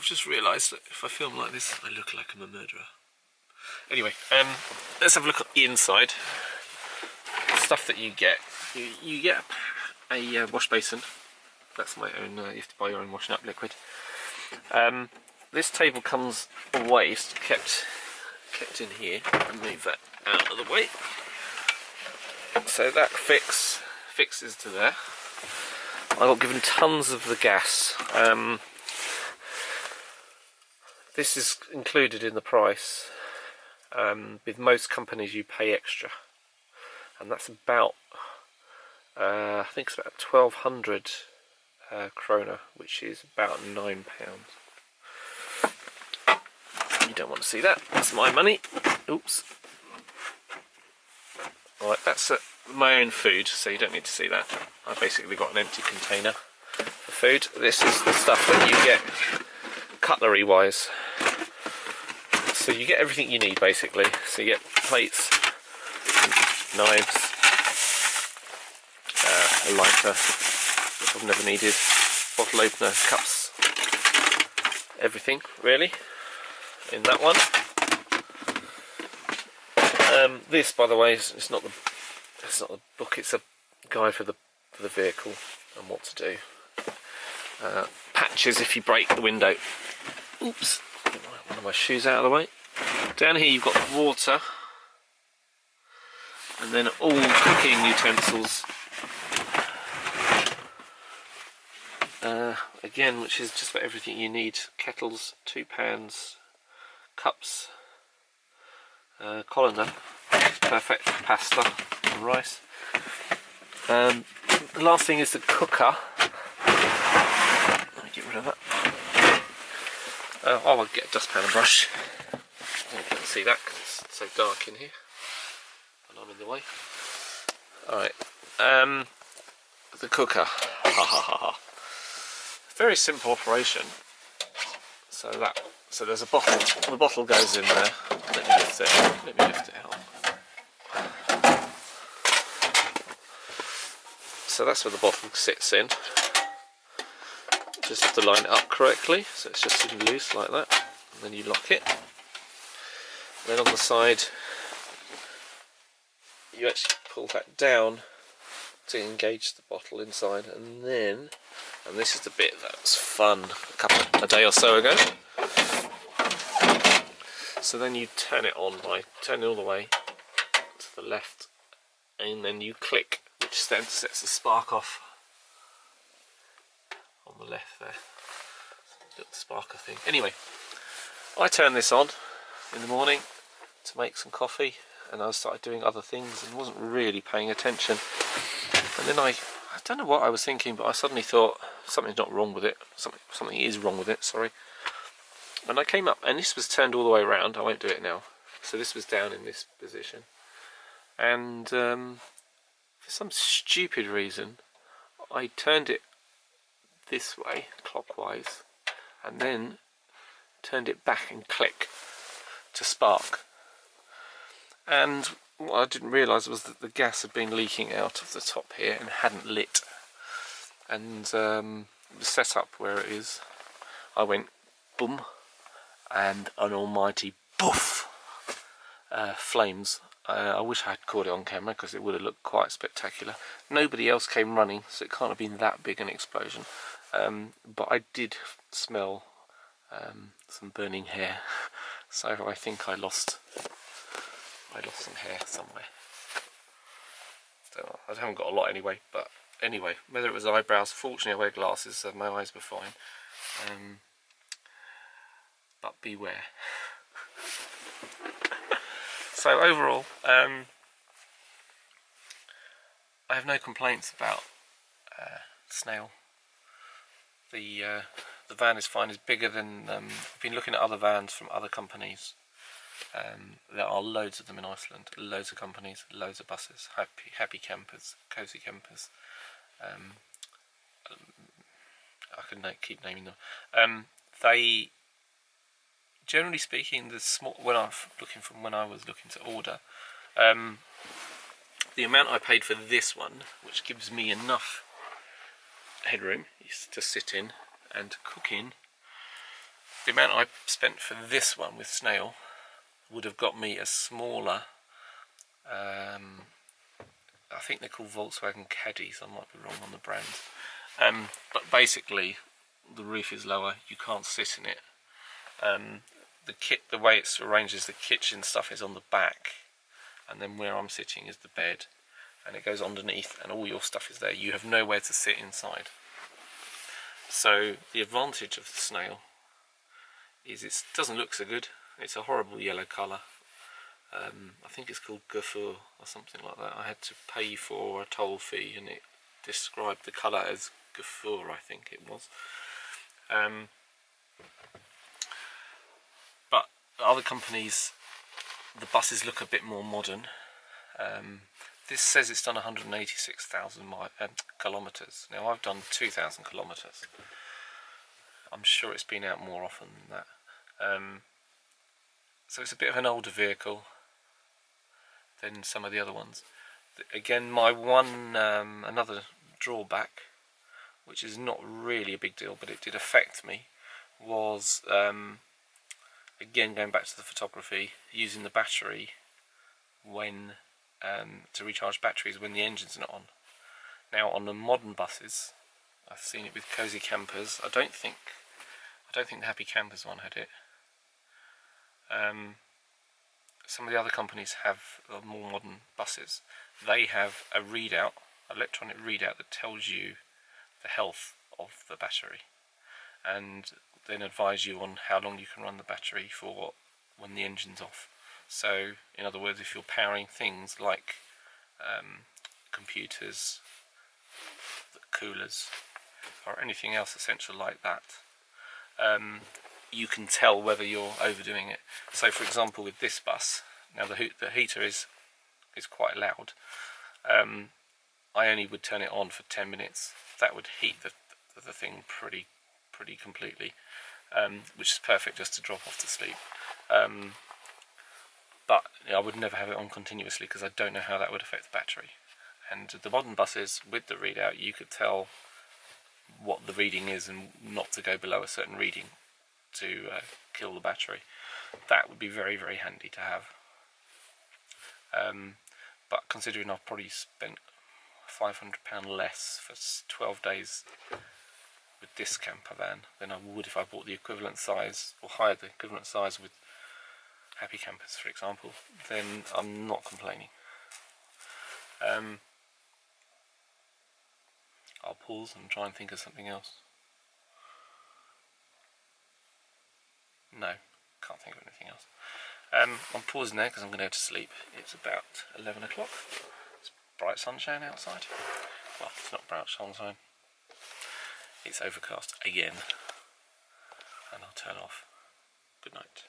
just realised that if I film like this, I look like I'm a murderer. Anyway, let's have a look at the inside. Stuff that you get. You get a wash basin. That's my own. You have to buy your own washing up liquid. This table comes away. It's kept in here. I'll move that out of the way. So that fixes to there. I got given tons of the gas. This is included in the price. With most companies you pay extra, and that's about I think it's about 1200 krona, which is about £9. You don't want to see that. That's my money. Oops. Alright, that's my own food, so you don't need to see that. I basically got an empty container for food. This is the stuff that you get cutlery wise. So you get everything you need basically. So you get plates, knives, a lighter, which I've never needed, bottle opener, cups, everything really in that one. This, by the way, it's not the book. It's a guide for the vehicle and what to do. Patches if you break the window. Oops. Get one of my shoes out of the way. Down here you've got water, and then all cooking utensils. Again, which is just about everything you need. Kettles, 2 pans, cups, colander, perfect for pasta and rice. The last thing is the cooker. Let me get rid of that. I'll get a dustpan and brush. You can't see that because it's so dark in here and I'm in the way. Alright, the cooker. Very simple operation. So there's a bottle. The bottle goes in there. Let me lift it out. So that's where the bottle sits in. Just have to line it up correctly, so it's just sitting loose like that. And then you lock it. Then on the side, you actually pull that down to engage the bottle inside, and this is the bit that was fun a day or so ago. So then you turn it on by turning it all the way to the left, and then you click, which then sets the spark off on the left there. Little sparker thing. Anyway, I turned this on in the morning to make some coffee, and I started doing other things and wasn't really paying attention. And then I don't know what I was thinking, but I suddenly thought something's not wrong with it. Something is wrong with it, sorry. And I came up, and this was turned all the way around. I won't do it now. So this was down in this position. And for some stupid reason, I turned it this way, clockwise, and then turned it back and click to spark. And what I didn't realise was that the gas had been leaking out of the top here and hadn't lit. And the setup where it is, I went boom, and an almighty boof, flames. I wish I had caught it on camera because it would have looked quite spectacular. Nobody else came running, so it can't have been that big an explosion. But I did smell some burning hair, so I think I lost some hair somewhere. So I haven't got a lot anyway, but anyway, whether it was eyebrows, fortunately I wear glasses so my eyes were fine. But beware. So overall, I have no complaints about Snail. The van is fine. It's bigger than I've been looking at other vans from other companies. There are loads of them in Iceland. Loads of companies, loads of buses. Happy campers, cozy campers. I can keep naming them. They, generally speaking, the small. When I was looking to order, the amount I paid for this one, which gives me enough headroom to sit in and cook in, the amount I spent for this one with Snail would have got me a smaller, I think they're called Volkswagen Caddies, I might be wrong on the brand, but basically the roof is lower, you can't sit in it. The way it's arranged is the kitchen stuff is on the back, and then where I'm sitting is the bed, and it goes underneath, and all your stuff is there. You have nowhere to sit inside. So the advantage of the Snail is it doesn't look so good. It's a horrible yellow colour. I think it's called Gaffur or something like that. I had to pay for a toll fee, and it described the colour as Gaffur, I think it was. But other companies, the buses look a bit more modern. This says it's done 186,000 kilometres. Now I've done 2,000 kilometres. I'm sure it's been out more often than that. So it's a bit of an older vehicle than some of the other ones. Again, my one another drawback, which is not really a big deal, but it did affect me, was again going back to the photography, using the battery when to recharge batteries when the engine's not on. Now on the modern buses, I've seen it with Cozy Campers. I don't think the Happy Campers one had it. Some of the other companies have more modern buses. They have a readout, electronic readout, that tells you the health of the battery, and then advise you on how long you can run the battery for when the engine's off. So, in other words, if you're powering things like computers, coolers, or anything else essential like that, you can tell whether you're overdoing it. So, for example, with this bus, now the heater is quite loud. I only would turn it on for 10 minutes. That would heat the thing pretty completely, which is perfect just to drop off to sleep. But I would never have it on continuously because I don't know how that would affect the battery. And the modern buses with the readout, you could tell what the reading is and not to go below a certain reading to kill the battery. That would be very, very handy to have. But considering I've probably spent £500 less for 12 days with this camper van than I would if I bought the equivalent size, or hired the equivalent size with Happy Campers, for example, then I'm not complaining. I'll pause and try and think of something else. No, can't think of anything else. I'm pausing there because I'm going to go to sleep. It's about 11 o'clock. It's bright sunshine outside. Well, it's not bright sunshine. It's overcast again. And I'll turn off. Good night.